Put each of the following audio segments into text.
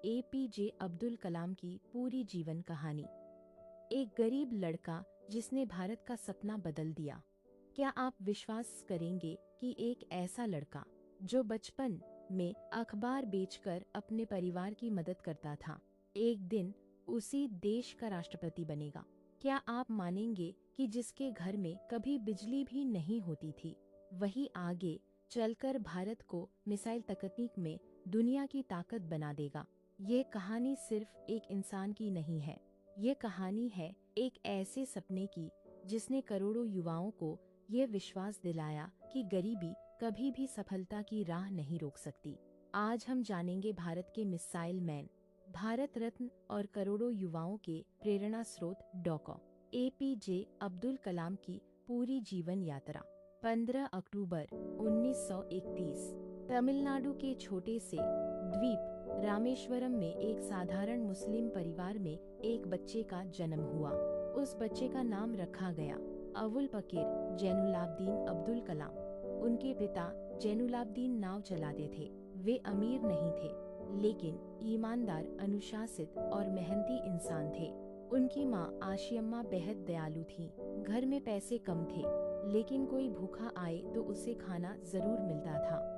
APJ Abdul Kalam की पूरी जीवन कहानी। एक गरीब लड़का जिसने भारत का सपना बदल दिया। क्या आप विश्वास करेंगे कि एक ऐसा लड़का जो बचपन में अखबार बेचकर अपने परिवार की मदद करता था, एक दिन उसी देश का राष्ट्रपति बनेगा? क्या आप मानेंगे कि जिसके घर में कभी बिजली भी नहीं होती थी, वही आगे चलकर भारत को मिसाइल तकनीक में दुनिया की ताकत बना देगा? ये कहानी सिर्फ एक इंसान की नहीं है, ये कहानी है एक ऐसे सपने की जिसने करोड़ों युवाओं को ये विश्वास दिलाया कि गरीबी कभी भी सफलता की राह नहीं रोक सकती। आज हम जानेंगे भारत के मिसाइल मैन, भारत रत्न और करोड़ों युवाओं के प्रेरणा स्रोत डॉक्टर एपीजे अब्दुल कलाम की पूरी जीवन यात्रा। 15 अक्टूबर 1931 तमिलनाडु के छोटे से द्वीप रामेश्वरम में एक साधारण मुस्लिम परिवार में एक बच्चे का जन्म हुआ। उस बच्चे का नाम रखा गया अवुल पकीर जैनुलाब्दीन अब्दुल कलाम। उनके पिता जैनुलाब्दीन नाव चलाते थे। वे अमीर नहीं थे, लेकिन ईमानदार, अनुशासित और मेहनती इंसान थे। उनकी माँ आशियम्मा बेहद दयालु थीं। घर में पैसे कम थे, लेकिन कोई भूखा आए तो उसे खाना जरूर मिलता था।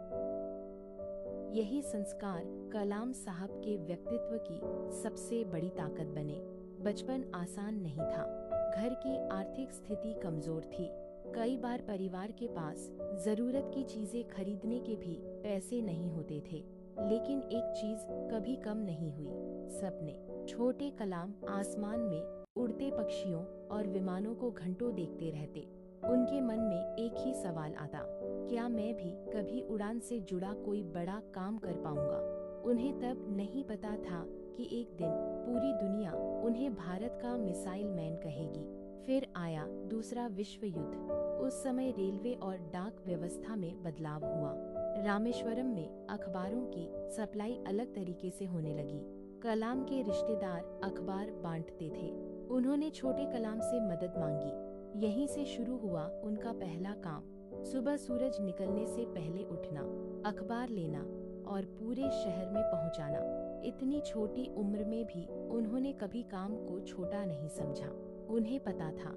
यही संस्कार कलाम साहब के व्यक्तित्व की सबसे बड़ी ताकत बने। बचपन आसान नहीं था। घर की आर्थिक स्थिति कमजोर थी। कई बार परिवार के पास जरूरत की चीजें खरीदने के भी पैसे नहीं होते थे, लेकिन एक चीज कभी कम नहीं हुई, सपने। छोटे कलाम आसमान में उड़ते पक्षियों और विमानों को घंटों देखते रहते। उनके मन में एक ही सवाल आता, क्या मैं भी कभी उड़ान से जुड़ा कोई बड़ा काम कर पाऊंगा? उन्हें तब नहीं पता था कि एक दिन पूरी दुनिया उन्हें भारत का मिसाइल मैन कहेगी। फिर आया दूसरा विश्व युद्ध। उस समय रेलवे और डाक व्यवस्था में बदलाव हुआ। रामेश्वरम में अखबारों की सप्लाई अलग तरीके से होने लगी। कलाम के रिश्तेदार अखबार बांटते थे। उन्होंने छोटे कलाम से मदद मांगी। यहीं से शुरू हुआ उनका पहला काम। सुबह सूरज निकलने से पहले उठना, अखबार लेना और पूरे शहर में पहुंचाना। इतनी छोटी उम्र में भी उन्होंने कभी काम को छोटा नहीं समझा। उन्हें पता था,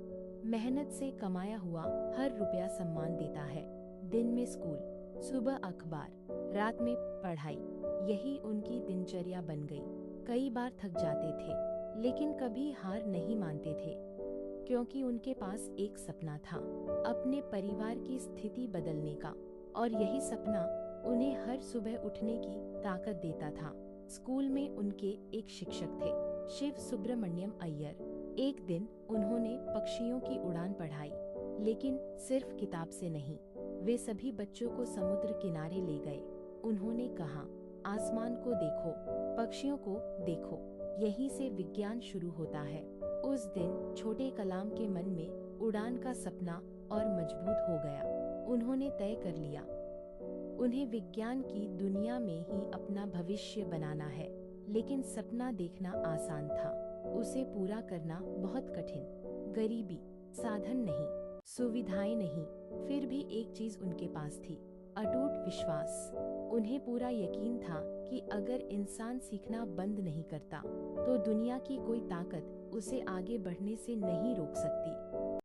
मेहनत से कमाया हुआ हर रुपया सम्मान देता है। दिन में स्कूल, सुबह अखबार, रात में पढ़ाई, यही उनकी दिनचर्या बन गई। कई बार थक जाते थे, लेकिन कभी हार नहीं मानते थे, क्योंकि उनके पास एक सपना था, अपने परिवार की स्थिति बदलने का। और यही सपना उन्हें हर सुबह उठने की ताकत देता था। स्कूल में उनके एक शिक्षक थे, शिव सुब्रमण्यम अय्यर। एक दिन उन्होंने पक्षियों की उड़ान पढ़ाई, लेकिन सिर्फ किताब से नहीं। वे सभी बच्चों को समुद्र किनारे ले गए। उन्होंने कहा, आसमान को देखो, पक्षियों को देखो, यहीं से विज्ञान शुरू होता है। उस दिन छोटे कलाम के मन में उड़ान का सपना और मजबूत हो गया। उन्होंने तय कर लिया, उन्हें विज्ञान की दुनिया में ही अपना भविष्य बनाना है। लेकिन सपना देखना आसान था, उसे पूरा करना बहुत कठिन। गरीबी, साधन नहीं, सुविधाएं नहीं, फिर भी एक चीज उनके पास थी, अटूट विश्वास। उन्हें पूरा यकीन था कि अगर इंसान सीखना बंद नहीं करता, तो दुनिया की कोई ताकत उसे आगे बढ़ने से नहीं रोक सकती।